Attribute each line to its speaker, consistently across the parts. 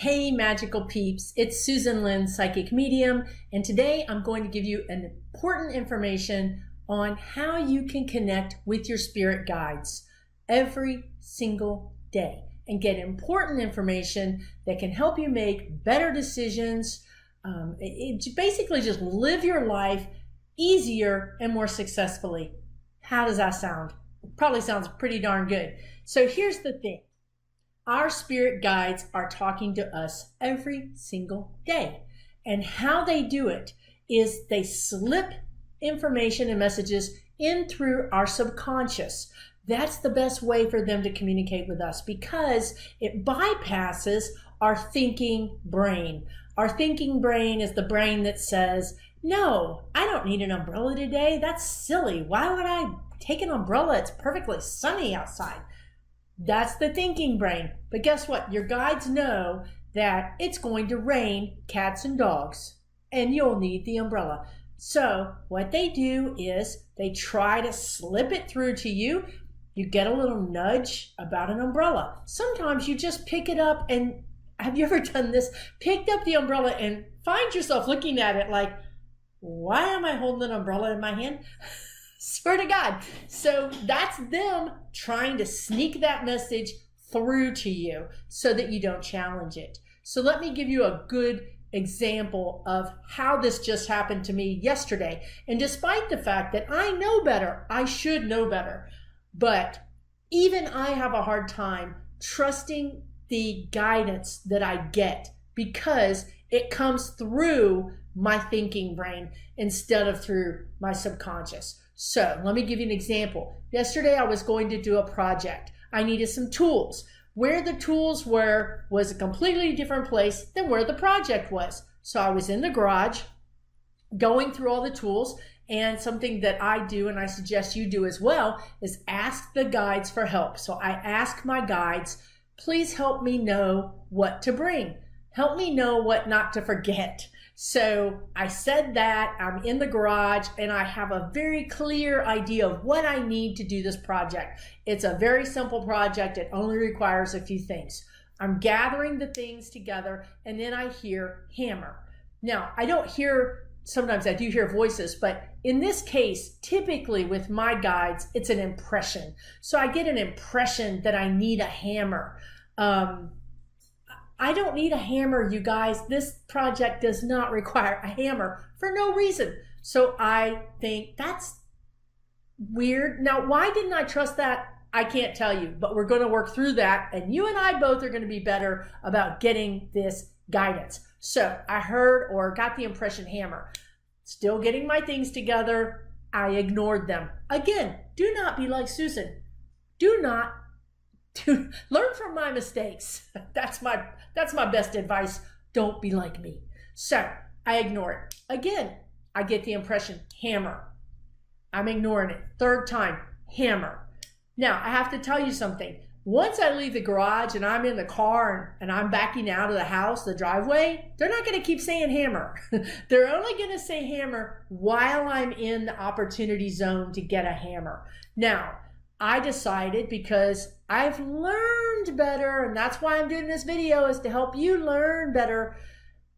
Speaker 1: Hey magical peeps, it's Susan Lynn, psychic medium, and today I'm going to give you an important information on how you can connect with your spirit guides every single day and get important information that can help you make better decisions. Basically just live your life easier and more successfully. How does that sound? Probably sounds pretty darn good. So here's the thing. Our spirit guides are talking to us every single day. And how they do it is they slip information and messages in through our subconscious. That's the best way for them to communicate with us because it bypasses our thinking brain. Our thinking brain is the brain that says, no, I don't need an umbrella today. That's silly. Why would I take an umbrella? It's perfectly sunny outside. That's the thinking brain. But guess what? Your guides know that it's going to rain cats and dogs, and you'll need the umbrella. So what they do is they try to slip it through to you. You get a little nudge about an umbrella. Sometimes you just pick it up and, have you ever done this? Picked up the umbrella and find yourself looking at it like, why am I holding an umbrella in my hand? Swear to God. So that's them trying to sneak that message through to you so that you don't challenge it. So let me give you a good example of how this just happened to me yesterday. And despite the fact that I know better, I should know better, but even I have a hard time trusting the guidance that I get because it comes through my thinking brain instead of through my subconscious. So let me give you an example. Yesterday I was going to do a project. I needed some tools. Where the tools were was a completely different place than where the project was. So I was in the garage going through all the tools, and something that I do and I suggest you do as well is ask the guides for help. So I ask my guides, please help me know what to bring. Help me know what not to forget. So I said that, I'm in the garage, and I have a very clear idea of what I need to do this project. It's a very simple project. It only requires a few things. I'm gathering the things together, and then I hear hammer. Now, I don't hear, sometimes I do hear voices, but in this case, typically with my guides, it's an impression. So I get an impression that I need a hammer. I don't need a hammer, you guys. This project does not require a hammer for no reason. So I think that's weird. Now, why didn't I trust that? I can't tell you, but we're going to work through that. And you and I both are going to be better about getting this guidance. So I heard or got the impression hammer. Still getting my things together. I ignored them. Again, do not be like Susan. Do not learn from my mistakes. That's my best advice. Don't be like me. So I ignore it. Again, I get the impression hammer. I'm ignoring it. Third time, hammer. Now I have to tell you something. Once I leave the garage and I'm in the car and I'm backing out of the house, the driveway, they're not going to keep saying hammer. They're only going to say hammer while I'm in the opportunity zone to get a hammer. Now, I decided, because I've learned better, and that's why I'm doing this video, is to help you learn better.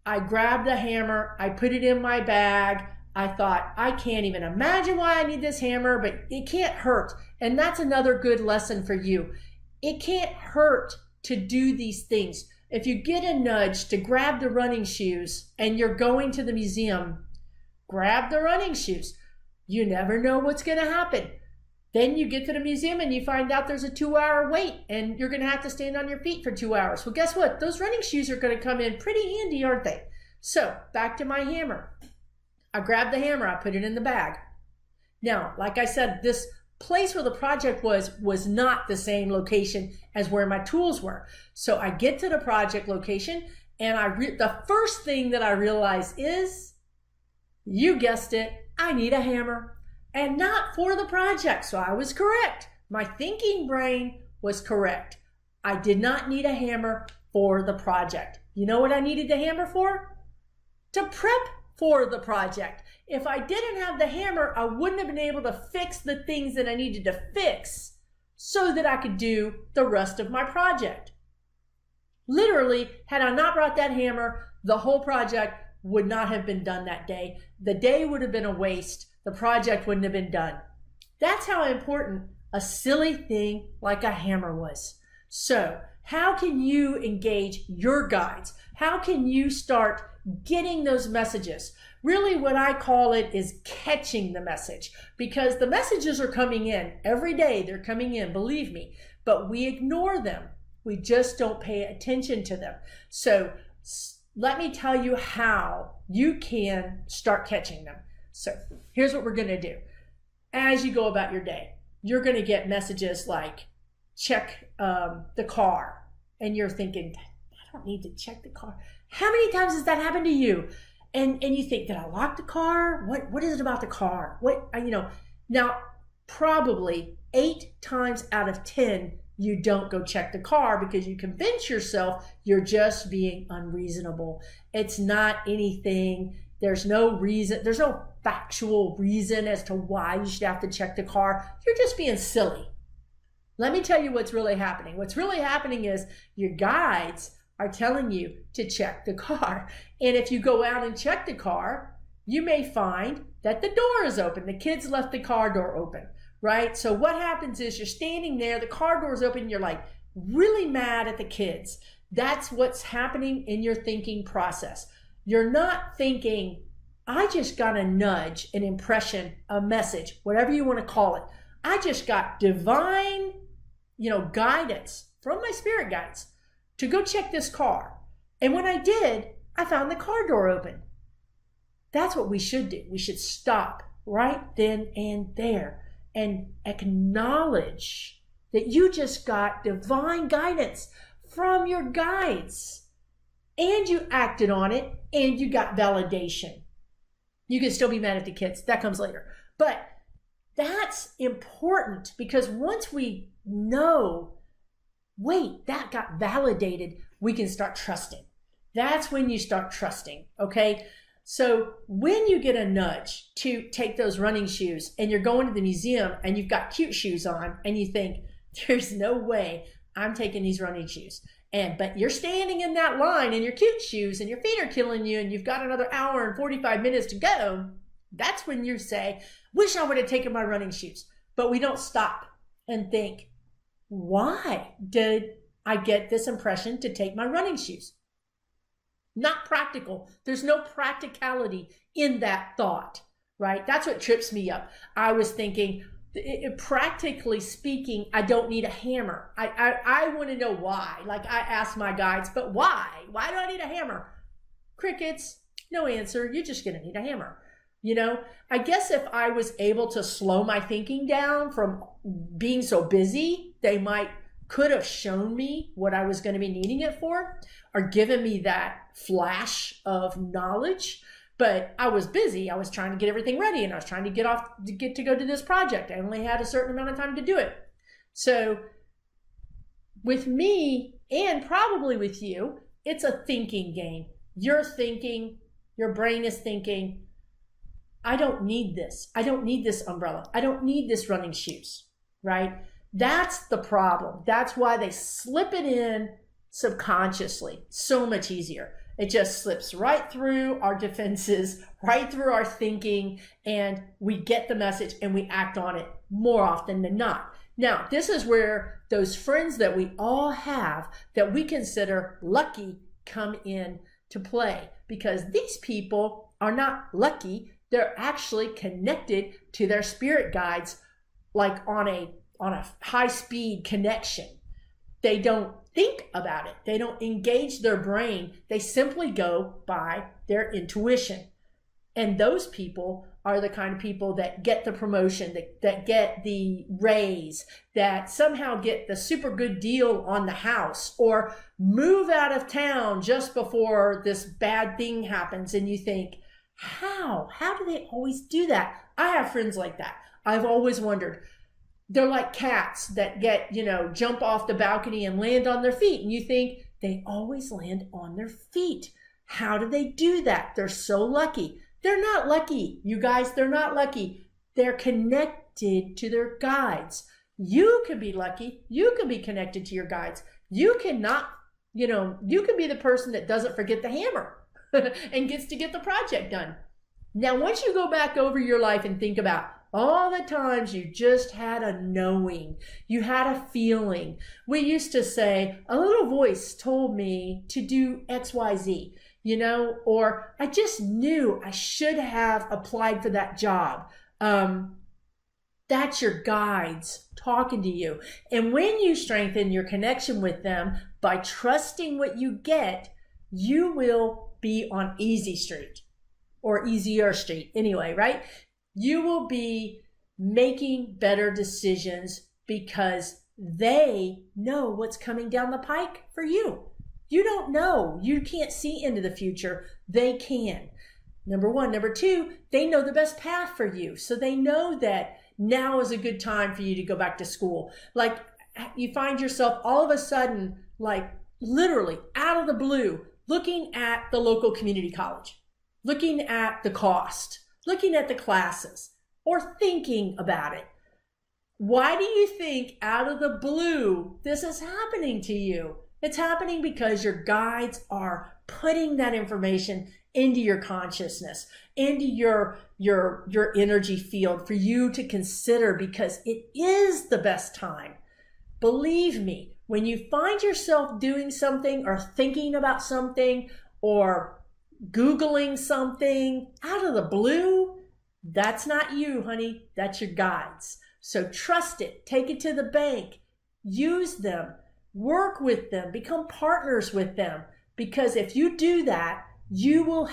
Speaker 1: I grabbed a hammer, I put it in my bag. I thought, I can't even imagine why I need this hammer, but it can't hurt. And that's another good lesson for you. It can't hurt to do these things. If you get a nudge to grab the running shoes and you're going to the museum, grab the running shoes. You never know what's going to happen. Then you get to the museum and you find out there's a 2-hour wait and you're going to have to stand on your feet for 2 hours. Well, guess what? Those running shoes are going to come in pretty handy, aren't they? So back to my hammer. I grabbed the hammer. I put it in the bag. Now, like I said, this place where the project was not the same location as where my tools were. So I get to the project location and the first thing that I realize is, you guessed it, I need a hammer. And not for the project. So I was correct. My thinking brain was correct. I did not need a hammer for the project. You know what I needed the hammer for? To prep for the project. If I didn't have the hammer, I wouldn't have been able to fix the things that I needed to fix so that I could do the rest of my project. Literally, had I not brought that hammer, the whole project would not have been done that day. The day would have been a waste. The project wouldn't have been done. That's how important a silly thing like a hammer was. So, how can you engage your guides? How can you start getting those messages? Really, what I call it is catching the message, because the messages are coming in every day. They're coming in, believe me, but we ignore them. We just don't pay attention to them. So let me tell you how you can start catching them. So here's what we're going to do. As you go about your day, you're going to get messages like, check the car. And you're thinking, I don't need to check the car. How many times has that happened to you? And you think, did I lock the car? What is it about the car? Now probably 8 times out of 10, you don't go check the car because you convince yourself you're just being unreasonable. It's not anything. There's no reason. There's no factual reason as to why you should have to check the car. You're just being silly. Let me tell you what's really happening. What's really happening is your guides are telling you to check the car. And if you go out and check the car, you may find that the door is open. The kids left the car door open, right? So what happens is you're standing there, the car door is open, and you're like really mad at the kids. That's what's happening in your thinking process. You're not thinking, I just got a nudge, an impression, a message, whatever you want to call it. I just got divine, guidance from my spirit guides to go check this car. And when I did, I found the car door open. That's what we should do. We should stop right then and there and acknowledge that you just got divine guidance from your guides and you acted on it and you got validation. You can still be mad at the kids. That comes later. But that's important, because once we know, wait, that got validated, we can start trusting. That's when you start trusting, okay? So when you get a nudge to take those running shoes and you're going to the museum and you've got cute shoes on and you think, there's no way I'm taking these running shoes. But you're standing in that line in your cute shoes and your feet are killing you and you've got another hour and 45 minutes to go. That's when you say, wish I would have taken my running shoes. But we don't stop and think, why did I get this impression to take my running shoes? Not practical. There's no practicality in that thought, right? That's what trips me up. I was thinking, practically speaking, I don't need a hammer. I want to know why. Like I asked my guides, but why? Why do I need a hammer? Crickets, no answer. You're just going to need a hammer. I guess if I was able to slow my thinking down from being so busy, they could have shown me what I was going to be needing it for or given me that flash of knowledge. But I was busy. I was trying to get everything ready and I was trying to get to go do this project. I only had a certain amount of time to do it. So with me and probably with you, it's a thinking game. You're thinking, your brain is thinking, I don't need this. I don't need this umbrella. I don't need this running shoes, right? That's the problem. That's why they slip it in subconsciously. So much easier. It just slips right through our defenses, right through our thinking, and we get the message and we act on it more often than not. Now, this is where those friends that we all have that we consider lucky come in to play, because these people are not lucky. They're actually connected to their spirit guides, like on a high-speed connection. They don't think about it. They don't engage their brain. They simply go by their intuition. And those people are the kind of people that get the promotion, that get the raise, that somehow get the super good deal on the house, or move out of town just before this bad thing happens. And you think, how do they always do that? I have friends like that. I've always wondered. They're like cats that get, jump off the balcony and land on their feet. And you think they always land on their feet. How do they do that? They're so lucky. They're not lucky, you guys. They're not lucky. They're connected to their guides. You can be lucky. You can be connected to your guides. You cannot you can be the person that doesn't forget the hammer and gets to get the project done. Now, once you go back over your life and think about all the times you just had a knowing, you had a feeling. We used to say, a little voice told me to do XYZ, or I just knew I should have applied for that job. That's your guides talking to you. And when you strengthen your connection with them by trusting what you get, you will be on easy street, or easier street anyway, right? You will be making better decisions because they know what's coming down the pike for you. You don't know. You can't see into the future. They can. Number one. Number two, they know the best path for you. So they know that now is a good time for you to go back to school. Like, you find yourself all of a sudden, like literally out of the blue, looking at the local community college, looking at the cost, looking at the classes, or thinking about it. Why do you think out of the blue this is happening to you? It's happening because your guides are putting that information into your consciousness, into your energy field for you to consider, because it is the best time. Believe me, when you find yourself doing something or thinking about something or Googling something out of the blue, that's not you, honey. That's your guides. So trust it. Take it to the bank. Use them. Work with them. Become partners with them. Because if you do that, you will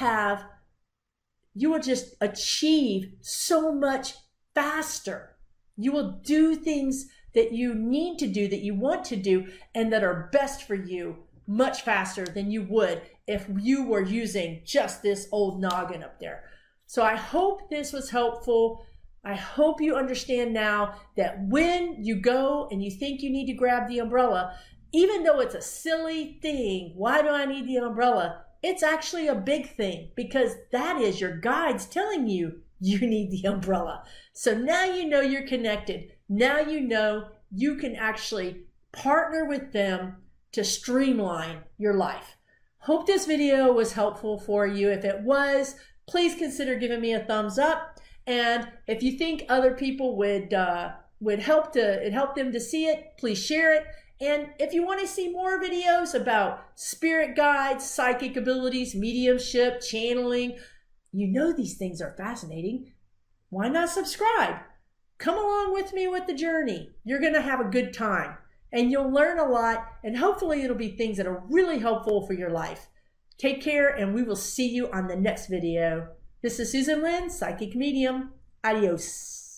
Speaker 1: just achieve so much faster. You will do things that you need to do, that you want to do, and that are best for you much faster than you would if you were using just this old noggin up there. So I hope this was helpful. I hope you understand now that when you go and you think you need to grab the umbrella, even though it's a silly thing, why do I need the umbrella? It's actually a big thing, because that is your guides telling you you need the umbrella. So now you know you're connected. Now you know you can actually partner with them to streamline your life. Hope this video was helpful for you. If it was, please consider giving me a thumbs up. And if you think other people would help them to see it, please share it. And if you want to see more videos about spirit guides, psychic abilities, mediumship, channeling, these things are fascinating. Why not subscribe? Come along with me with the journey. You're going to have a good time, and you'll learn a lot, and hopefully it'll be things that are really helpful for your life. Take care, and we will see you on the next video. This is Susan Lynn, Psychic Medium. Adios.